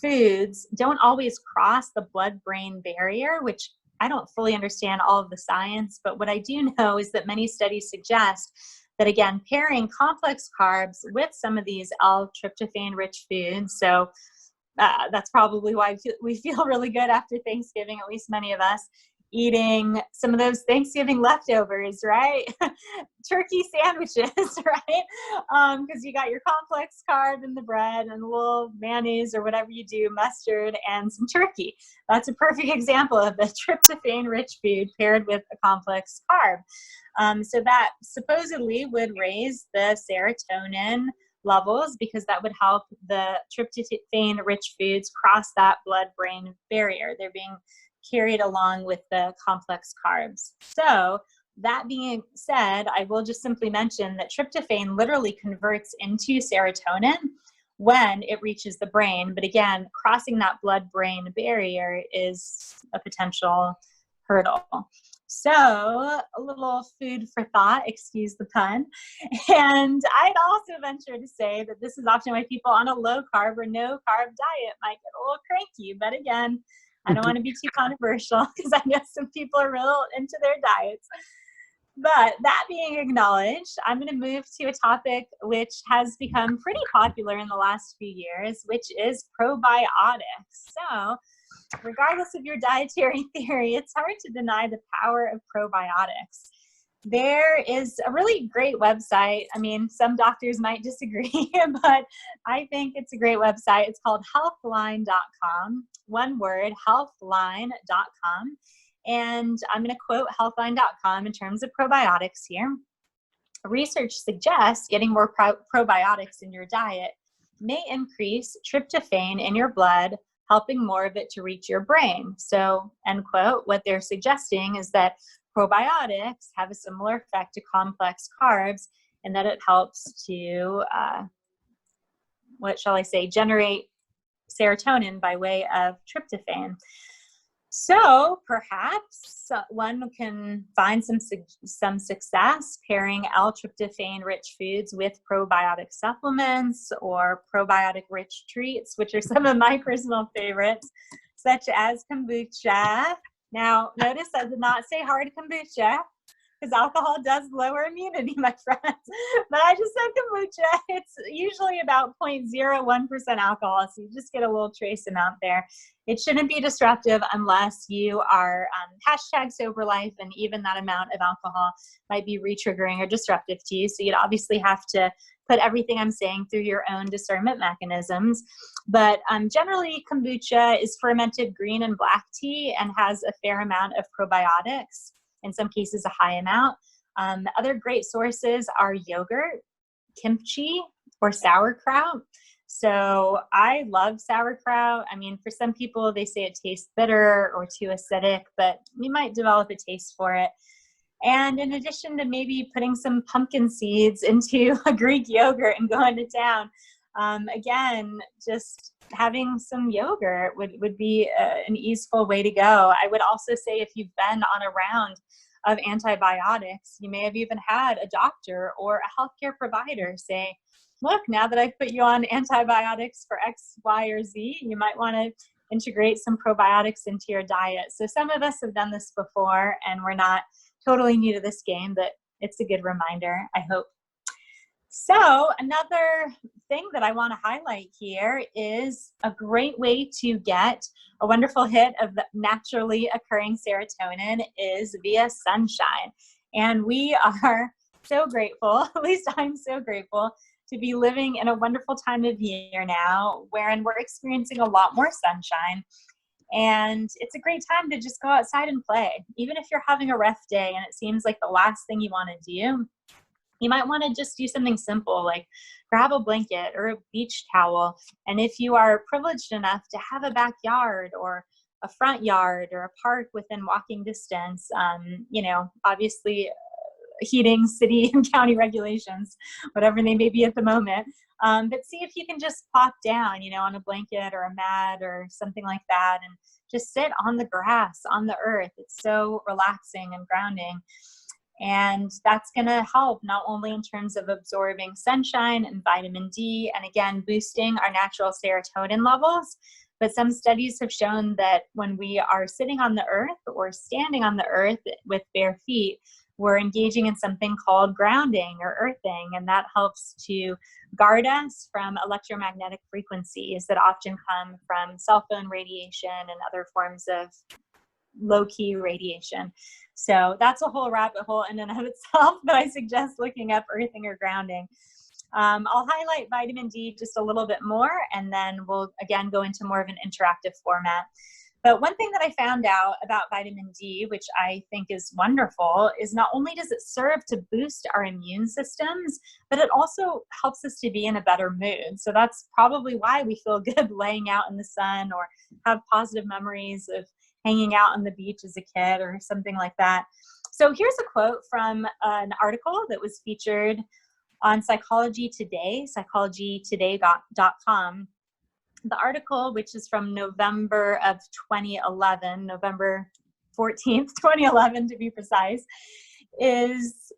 foods don't always cross the blood-brain barrier, which I don't fully understand all of the science, but what I do know is that many studies suggest that, again, pairing complex carbs with some of these L-tryptophan rich foods, so that's probably why we feel really good after Thanksgiving, at least many of us, eating some of those Thanksgiving leftovers, right? Turkey sandwiches, right? Because you got your complex carb in the bread and a little mayonnaise or whatever you do, mustard, and some turkey. That's a perfect example of a tryptophan-rich food paired with a complex carb. So that supposedly would raise the serotonin levels, because that would help the tryptophan-rich foods cross that blood-brain barrier. They're being carried along with the complex carbs. So that being said, I will just simply mention that tryptophan literally converts into serotonin when it reaches the brain. But again, crossing that blood-brain barrier is a potential hurdle. So a little food for thought, excuse the pun. And I'd also venture to say that this is often why people on a low carb or no carb diet might get a little cranky. But again, I don't want to be too controversial, because I know some people are real into their diets. But that being acknowledged, I'm going to move to a topic which has become pretty popular in the last few years, which is probiotics. So regardless of your dietary theory, it's hard to deny the power of probiotics. There is a really great website. I mean, some doctors might disagree, but I think it's a great website. It's called healthline.com. One word, healthline.com. And I'm going to quote healthline.com in terms of probiotics here. Research suggests getting more probiotics in your diet may increase tryptophan in your blood, helping more of it to reach your brain. So, end quote. What they're suggesting is that probiotics have a similar effect to complex carbs, and that it helps to, generate serotonin by way of tryptophan. So perhaps one can find some success pairing L-tryptophan-rich foods with probiotic supplements or probiotic-rich treats, which are some of my personal favorites, such as kombucha, Now, notice I did not say hard kombucha, because alcohol does lower immunity, my friends. But I just said kombucha. It's usually about 0.01% alcohol, so you just get a little trace amount there. It shouldn't be disruptive unless you are #SoberLife, and even that amount of alcohol might be re-triggering or disruptive to you. So you'd obviously have to put everything I'm saying through your own discernment mechanisms. But generally, kombucha is fermented green and black tea and has a fair amount of probiotics, in some cases a high amount. Other great sources are yogurt, kimchi, or sauerkraut. So I love sauerkraut. I mean, for some people, they say it tastes bitter or too acidic, but you might develop a taste for it. And in addition to maybe putting some pumpkin seeds into a Greek yogurt and going to town, again, just having some yogurt would be an easeful way to go. I would also say if you've been on a round of antibiotics, you may have even had a doctor or a healthcare provider say, look, now that I've put you on antibiotics for X, Y, or Z, you might want to integrate some probiotics into your diet. So some of us have done this before, and we're not totally new to this game, but it's a good reminder, I hope. So another thing that I want to highlight here is a great way to get a wonderful hit of the naturally occurring serotonin is via sunshine. And we are so grateful, at least I'm so grateful, to be living in a wonderful time of year now, wherein we're experiencing a lot more sunshine. And it's a great time to just go outside and play. Even if you're having a rough day and it seems like the last thing you want to do, you might want to just do something simple like grab a blanket or a beach towel. And if you are privileged enough to have a backyard or a front yard or a park within walking distance, you know, obviously heating city and county regulations, whatever they may be at the moment. But see if you can just pop down, you know, on a blanket or a mat or something like that and just sit on the grass, on the earth. It's so relaxing and grounding. And that's going to help not only in terms of absorbing sunshine and vitamin D, and again, boosting our natural serotonin levels, but some studies have shown that when we are sitting on the earth or standing on the earth with bare feet, we're engaging in something called grounding or earthing, and that helps to guard us from electromagnetic frequencies that often come from cell phone radiation and other forms of low-key radiation. So that's a whole rabbit hole in and of itself, but I suggest looking up earthing or grounding. I'll highlight vitamin D just a little bit more, and then we'll again go into more of an interactive format. But one thing that I found out about vitamin D, which I think is wonderful, is not only does it serve to boost our immune systems, but it also helps us to be in a better mood. So that's probably why we feel good laying out in the sun or have positive memories of hanging out on the beach as a kid or something like that. So here's a quote from an article that was featured on Psychology Today, psychologytoday.com. The article, which is from November of 2011, November 14th, 2011 to be precise, is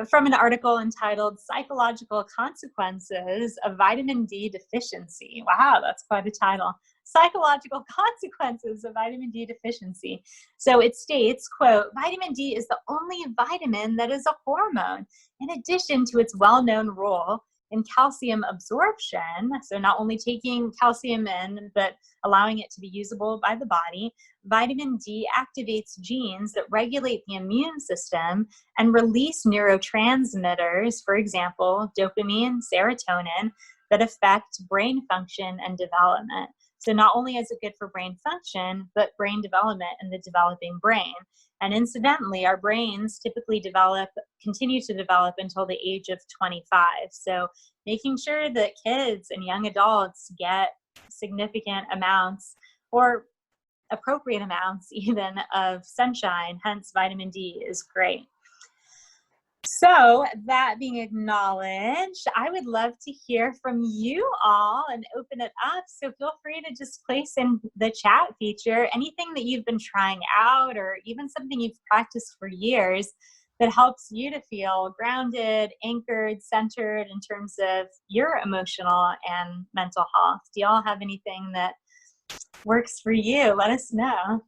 from an article entitled Psychological Consequences of Vitamin D Deficiency. Wow, that's quite a title. Psychological consequences of vitamin D deficiency. So it states, quote, vitamin D is the only vitamin that is a hormone, in addition to its well-known role in calcium absorption. So not only taking calcium in, but allowing it to be usable by the body. Vitamin D activates genes that regulate the immune system and release neurotransmitters, for example, dopamine, serotonin, that affect brain function and development. So not only is it good for brain function, but brain development in the developing brain. And incidentally, our brains typically continue to develop until the age of 25. So making sure that kids and young adults get significant amounts or appropriate amounts even of sunshine, hence vitamin D, is great. So that being acknowledged, I would love to hear from you all and open it up. So feel free to just place in the chat feature anything that you've been trying out or even something you've practiced for years that helps you to feel grounded, anchored, centered in terms of your emotional and mental health. Do y'all have anything that works for you? Let us know.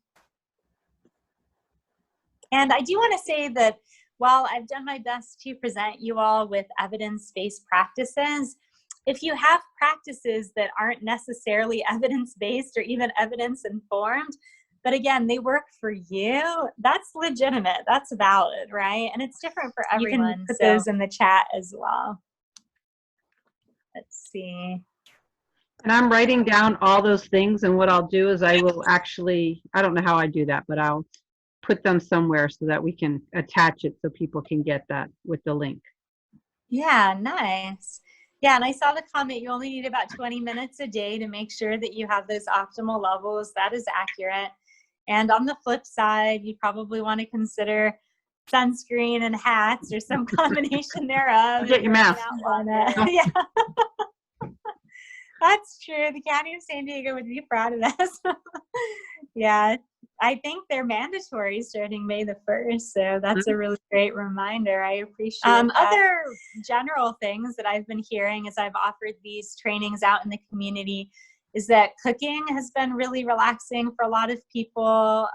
And I do want to say that while I've done my best to present you all with evidence-based practices, if you have practices that aren't necessarily evidence-based or even evidence-informed, but again, they work for you, that's legitimate, that's valid, right? And it's different for everyone. You can put those in the chat as well. Let's see. And I'm writing down all those things, and what I'll do is I will actually, I don't know how I do that, but I'll put them somewhere so that we can attach it so people can get that with the link. Yeah, nice. Yeah, and I saw the comment, you only need about 20 minutes a day to make sure that you have those optimal levels. That is accurate. And on the flip side, you probably want to consider sunscreen and hats or some combination thereof. Get your mask. Yeah. That's true. The County of San Diego would be proud of us. Yeah, I think they're mandatory starting May the 1st. So that's a really great reminder. I appreciate that. Other general things that I've been hearing as I've offered these trainings out in the community is that cooking has been really relaxing for a lot of people.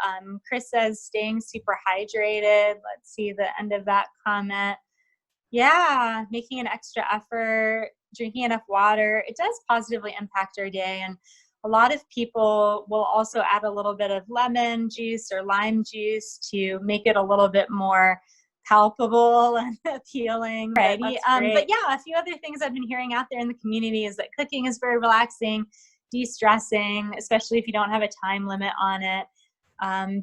Chris says staying super hydrated. Let's see the end of that comment. Yeah, making an extra effort, drinking enough water. It does positively impact our day. And a lot of people will also add a little bit of lemon juice or lime juice to make it a little bit more palpable and appealing. Right. But yeah, a few other things I've been hearing out there in the community is that cooking is very relaxing, de-stressing, especially if you don't have a time limit on it.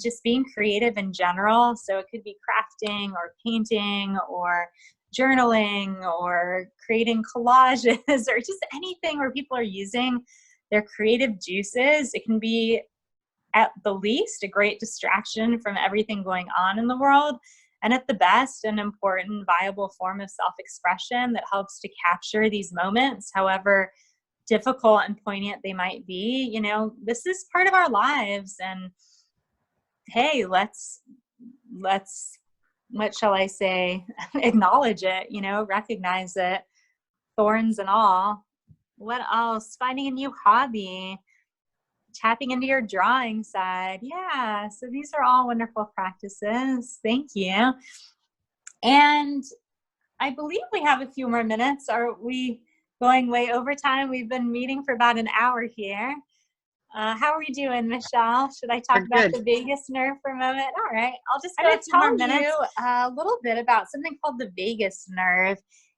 Just being creative in general. So it could be crafting or painting or journaling or creating collages or just anything where people are using their creative juices. It can be at the least a great distraction from everything going on in the world, and at the best an important, viable form of self-expression that helps to capture these moments, however difficult and poignant they might be. You know, this is part of our lives, and hey, let's what shall I say, acknowledge it, you know, recognize it, thorns and all. What else? Finding a new hobby, tapping into your drawing side. Yeah, so these are all wonderful practices. Thank you. And I believe we have a few more minutes. Are we going way over time? We've been meeting for about an hour here. How are we doing, Michelle? Should I talk about the vagus nerve for a moment? All right, I'll just go tell you a little bit about something called the vagus nerve.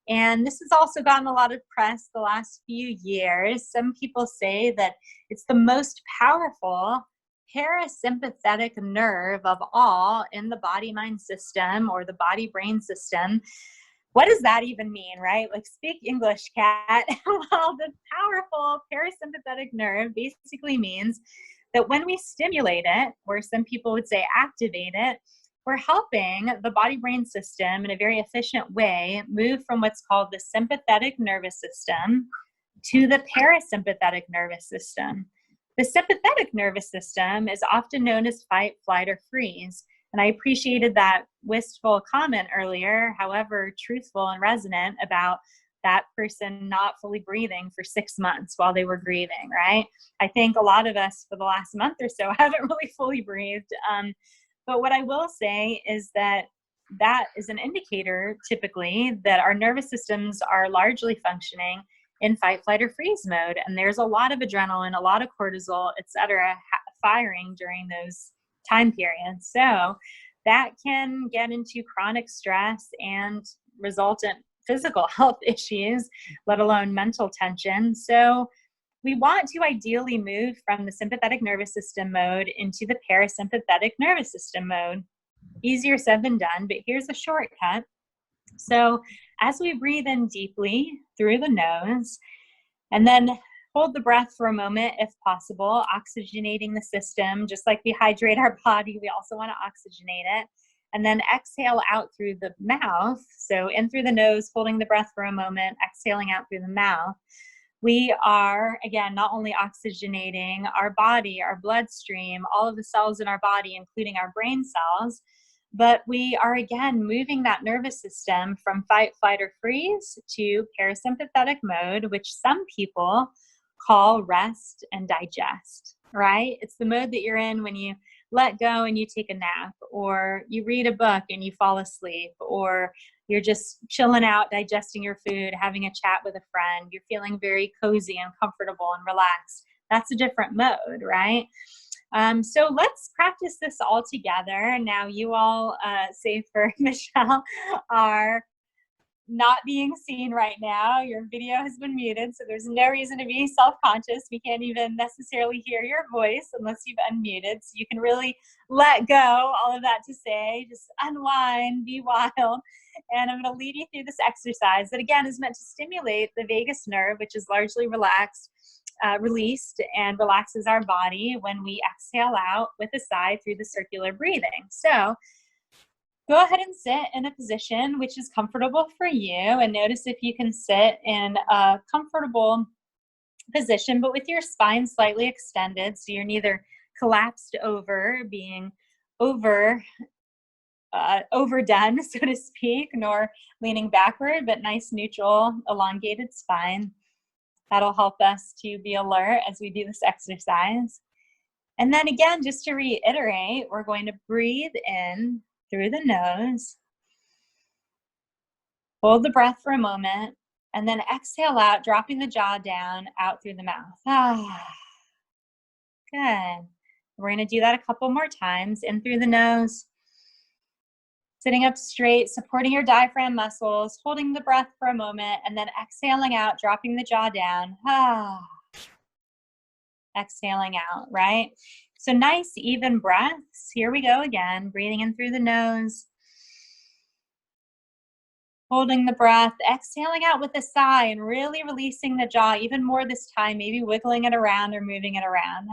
And this has also gotten a lot of press the last few years. Some people say that it's the most powerful parasympathetic nerve of all in the body-mind system or the body-brain system. What does that even mean, right? Like, speak English, cat. Well, the powerful parasympathetic nerve basically means that when we stimulate it, or some people would say activate it, we're helping the body-brain system in a very efficient way move from what's called the sympathetic nervous system to the parasympathetic nervous system. The sympathetic nervous system is often known as fight, flight, or freeze. And I appreciated that wistful comment earlier, however truthful and resonant, about that person not fully breathing for 6 months while they were grieving, right? I think a lot of us for the last month or so haven't really fully breathed. But what I will say is that that is an indicator, typically, that our nervous systems are largely functioning in fight, flight, or freeze mode. And there's a lot of adrenaline, a lot of cortisol, et cetera, firing during those time periods. So that can get into chronic stress and resultant physical health issues, let alone mental tension. So we want to ideally move from the sympathetic nervous system mode into the parasympathetic nervous system mode. Easier said than done, but here's a shortcut. So as we breathe in deeply through the nose, and then hold the breath for a moment if possible, oxygenating the system. Just like we hydrate our body, we also want to oxygenate it. And then exhale out through the mouth. So in through the nose, holding the breath for a moment, exhaling out through the mouth. We are, again, not only oxygenating our body, our bloodstream, all of the cells in our body, including our brain cells, but we are, again, moving that nervous system from fight, flight, or freeze to parasympathetic mode, which some people call rest and digest, right? It's the mode that you're in when you let go and you take a nap, or you read a book and you fall asleep, or you're just chilling out, digesting your food, having a chat with a friend, you're feeling very cozy and comfortable and relaxed. That's a different mode, right? So let's practice this all together. Now you all, save for Michelle, are not being seen right now. Your video has been muted, so there's no reason to be self-conscious. We can't even necessarily hear your voice unless you've unmuted. So you can really let go, all of that to say, just unwind, be wild. And I'm going to lead you through this exercise that, again, is meant to stimulate the vagus nerve, which is largely released and relaxes our body when we exhale out with a sigh through the circular breathing. So go ahead and sit in a position which is comfortable for you, and notice if you can sit in a comfortable position, but with your spine slightly extended, so you're neither collapsed over, being overdone, so to speak, nor leaning backward, but nice, neutral, elongated spine. That'll help us to be alert as we do this exercise. And then again, just to reiterate, we're going to breathe in through the nose, hold the breath for a moment, and then exhale out, dropping the jaw down, out through the mouth. Good. We're going to do that a couple more times. In through the nose, sitting up straight, supporting your diaphragm muscles, holding the breath for a moment, and then exhaling out, dropping the jaw down. Exhaling out, right? So nice, even breaths. Here we go again. Breathing in through the nose. Holding the breath, exhaling out with a sigh, and really releasing the jaw even more this time, maybe wiggling it around or moving it around.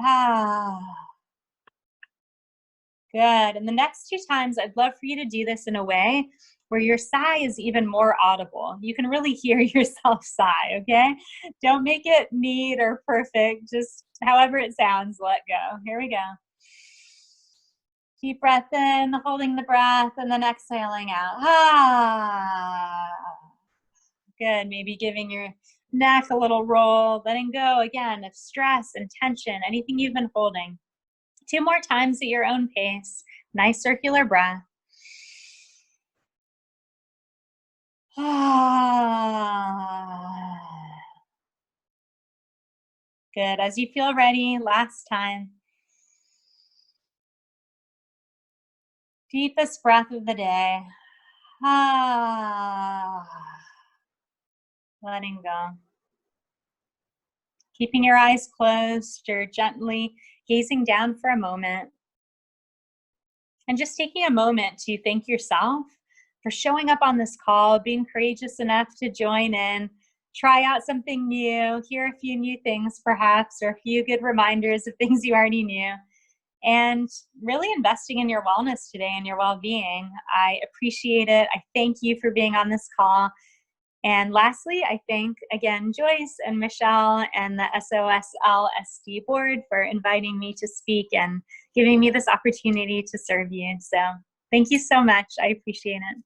Good. And the next 2 times, I'd love for you to do this in a way where your sigh is even more audible. You can really hear yourself sigh, okay? Don't make it neat or perfect. Just however it sounds, let go. Here we go. Deep breath in, holding the breath, and then exhaling out. Good. Maybe giving your neck a little roll, letting go again of stress and tension, anything you've been holding. 2 more times at your own pace. Nice circular breath. Good. As you feel ready, last time. Deepest breath of the day. Letting go. Keeping your eyes closed, or gently gazing down for a moment. And just taking a moment to thank yourself for showing up on this call, being courageous enough to join in, try out something new, hear a few new things perhaps, or a few good reminders of things you already knew, and really investing in your wellness today and your well-being. I appreciate it. I thank you for being on this call. And lastly, I thank again Joyce and Michelle and the SOSL SD board for inviting me to speak and giving me this opportunity to serve you. So thank you so much. I appreciate it.